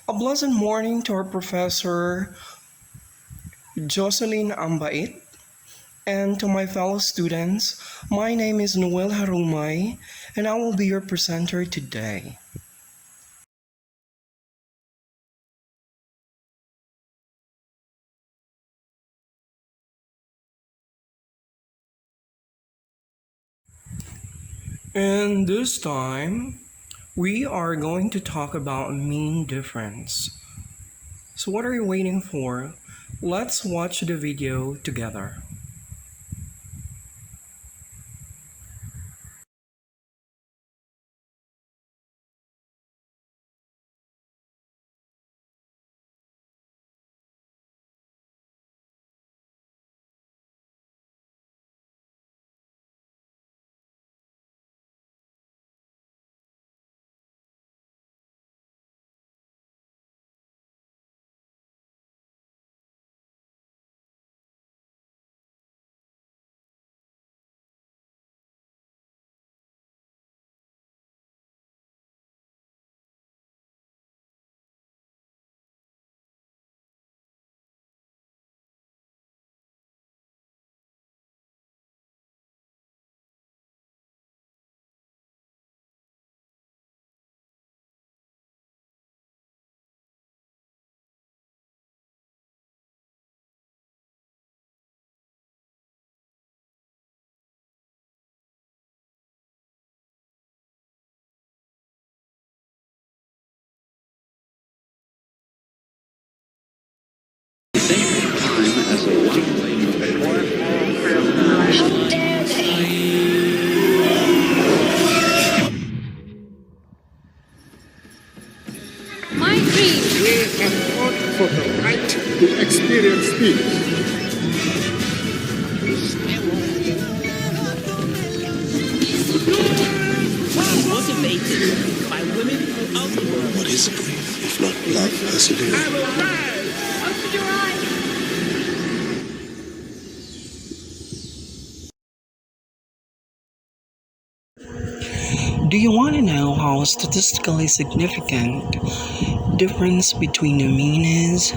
A pleasant morning to our professor Jocelyn Ambait and to my fellow students. My name is Noel Harumay and I will be your presenter today. And this time, we are going to talk about mean difference. So what are you waiting for? Let's watch the video together. My dream. We have fought for the right to experience peace. Motivated by women throughout the world. What is grief if not love persevering? I will rise. Open your eyes. Do you want to know how statistically significant difference between the mean is?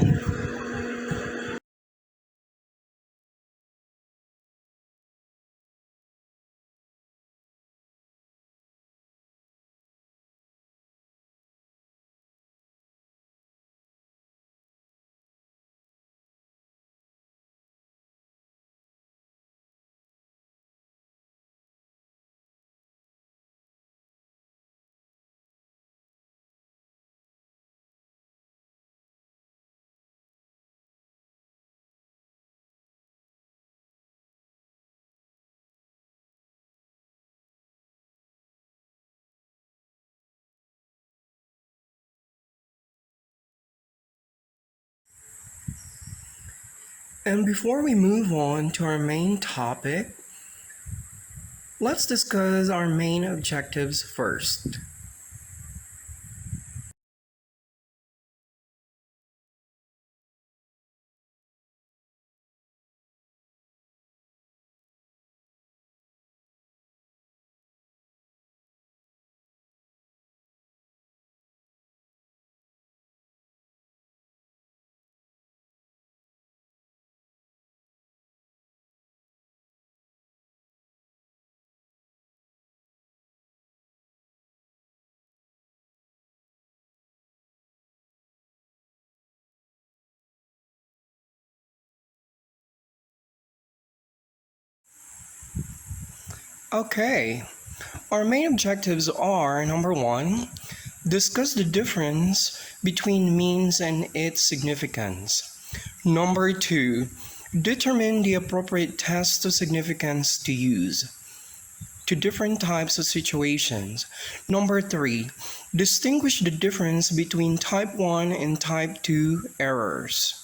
And before we move on to our main topic, let's discuss our main objectives first. Okay, our main objectives are number one, discuss the difference between means and its significance. Number two, determine the appropriate test of significance to use to different types of situations. Number three, distinguish the difference between type 1 and type 2 errors.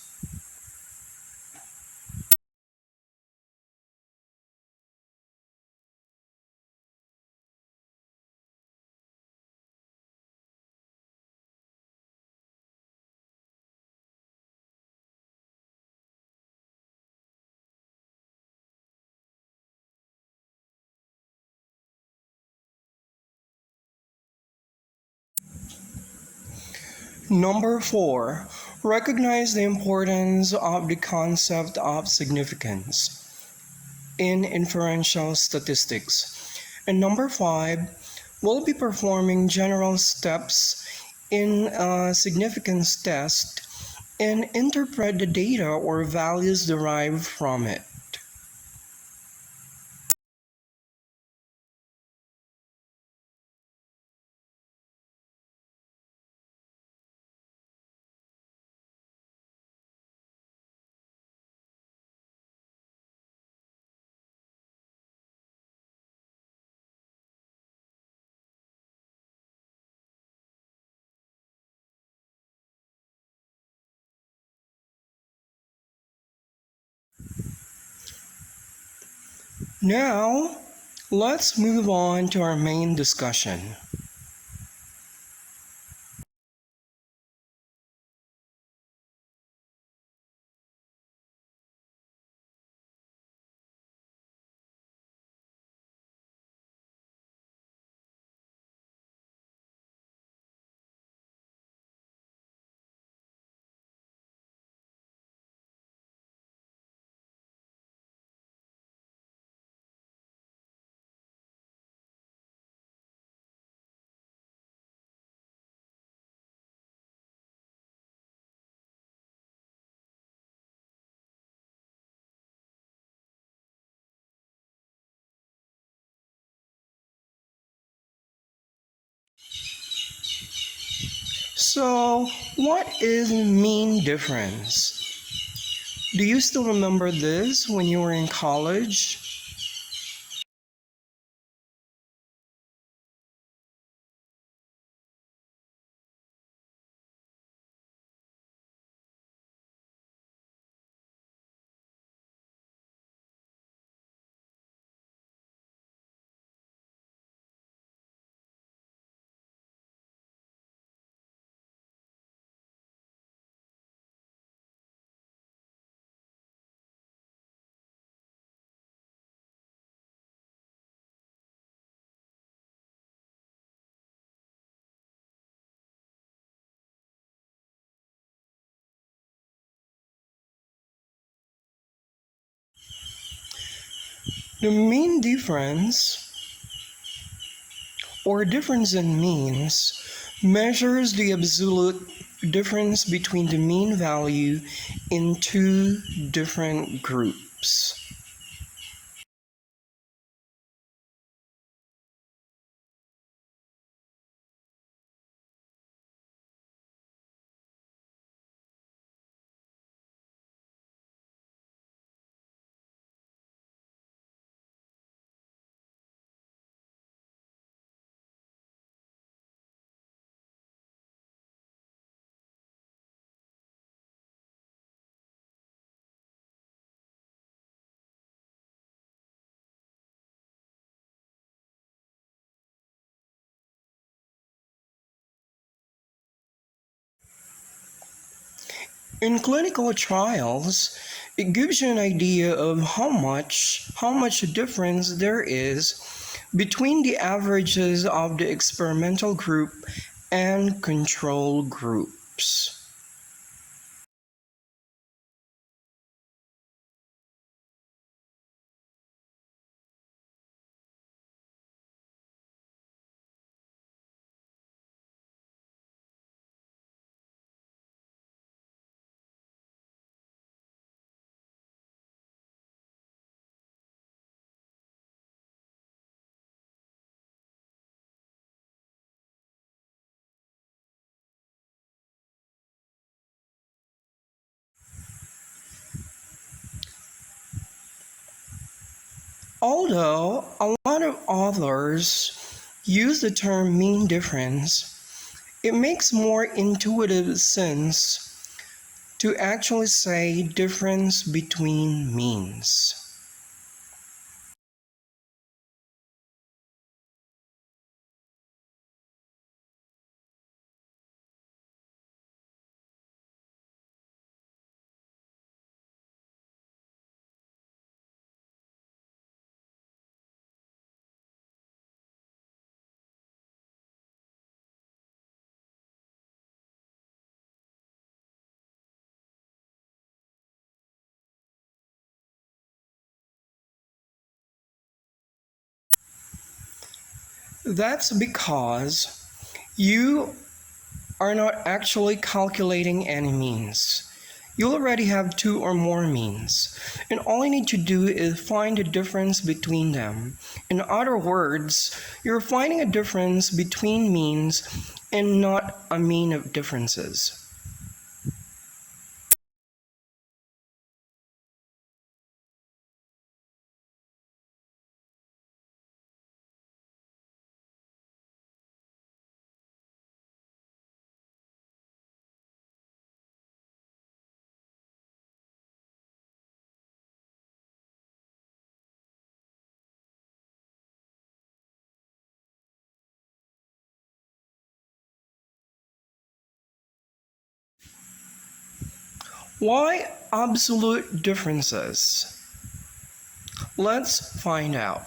Number four, recognize the importance of the concept of significance in inferential statistics. And number five, we'll be performing general steps in a significance test and interpret the data or values derived from it. Now, let's move on to our main discussion. So, what is mean difference? Do you still remember this when you were in college? The mean difference, or difference in means, measures the absolute difference between the mean value in two different groups. In clinical trials, it gives you an idea of how much difference there is between the averages of the experimental group and control groups. Although a lot of authors use the term mean difference, it makes more intuitive sense to actually say difference between means. That's because you are not actually calculating any means. You already have two or more means, and all you need to do is find the difference between them. In other words, you're finding a difference between means and not a mean of differences. Why absolute differences? Let's find out.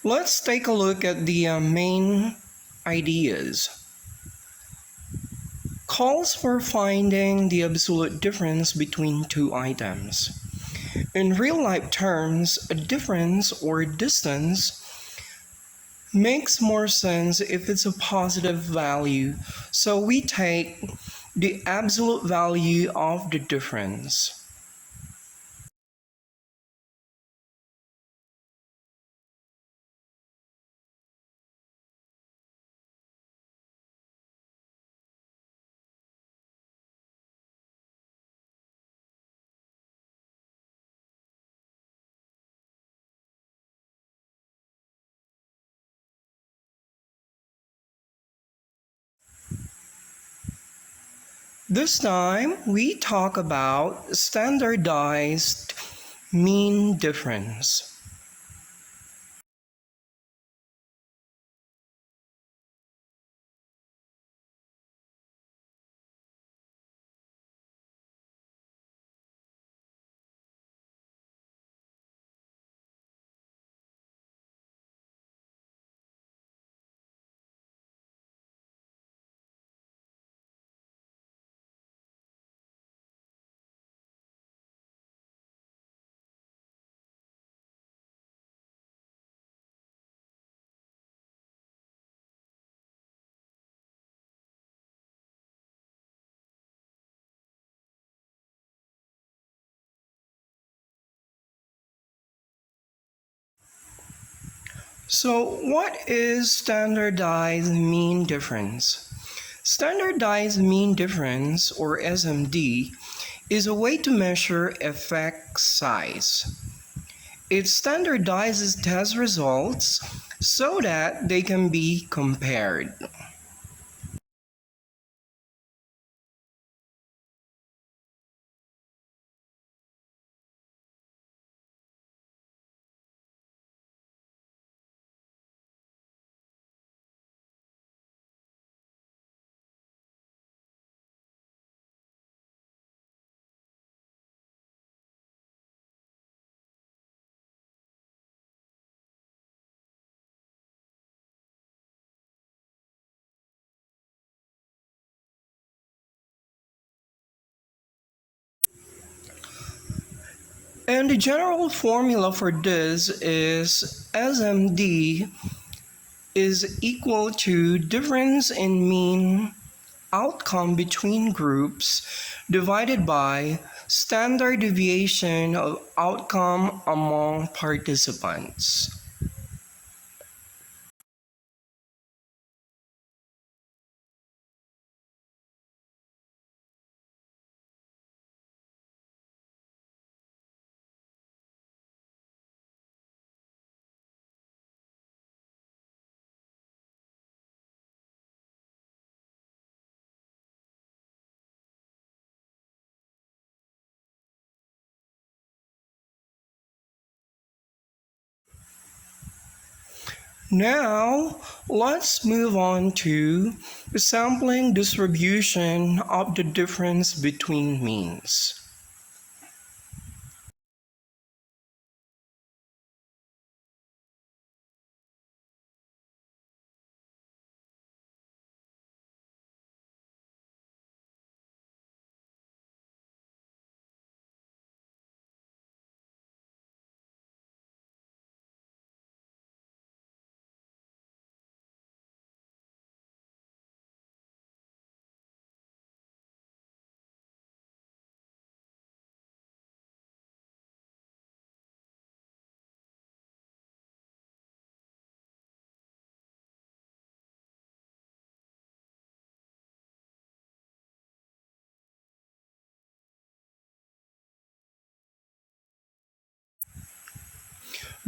Let's take a look at the main ideas. Calls for finding the absolute difference between two items. In real life terms, a difference or distance makes more sense if it's a positive value, so we take the absolute value of the difference. This time, we talk about standardized mean difference. So, what is standardized mean difference? Standardized mean difference, or SMD, is a way to measure effect size. It standardizes test results so that they can be compared. And the general formula for this is SMD is equal to difference in mean outcome between groups divided by standard deviation of outcome among participants. Now, let's move on to the sampling distribution of the difference between means.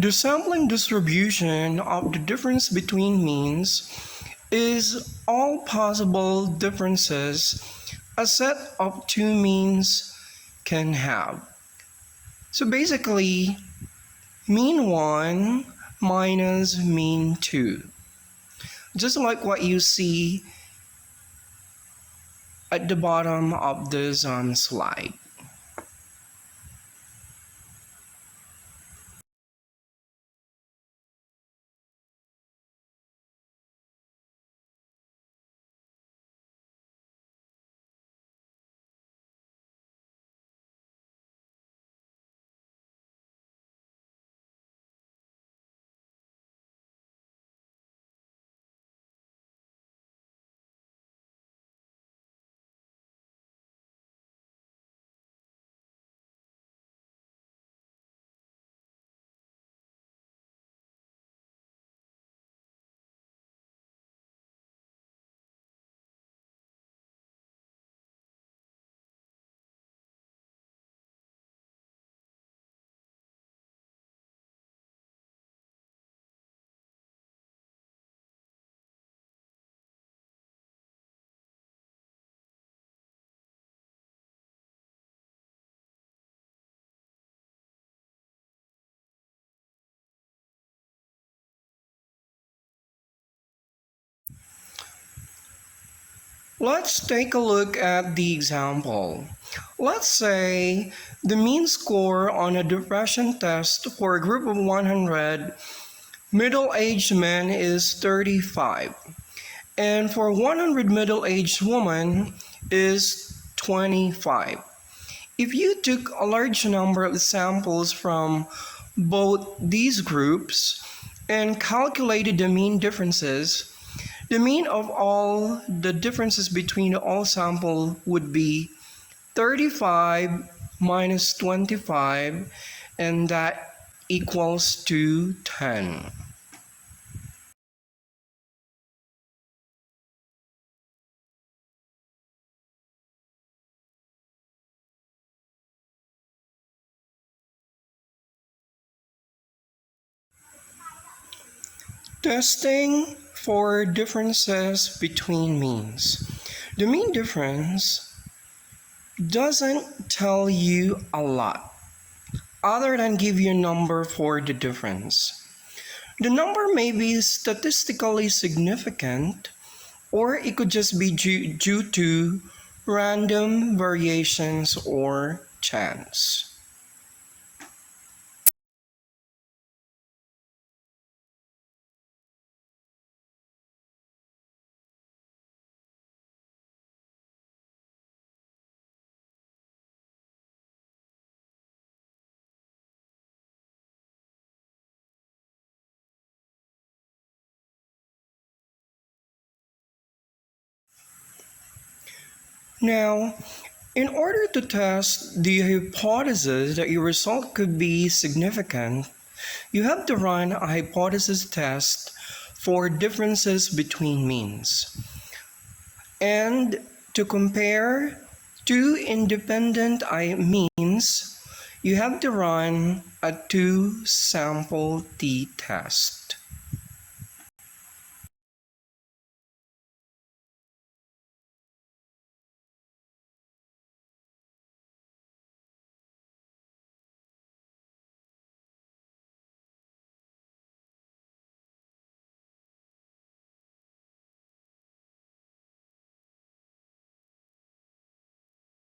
The sampling distribution of the difference between means is all possible differences a set of two means can have. So basically, mean 1 minus mean 2. Just like what you see at the bottom of this slide. Let's take a look at the example. Let's say the mean score on a depression test for a group of 100 middle-aged men is 35, and for 100 middle-aged women is 25. If you took a large number of samples from both these groups and calculated the mean differences, the mean of all the differences between all samples would be 35 minus 25, and that equals to 10. Testing for differences between means. The mean difference doesn't tell you a lot other than give you a number for the difference. The number may be statistically significant, or it could just be due to random variations or chance. Now, in order to test the hypothesis that your result could be significant, you have to run a hypothesis test for differences between means. And to compare two independent means, you have to run a two-sample t-test.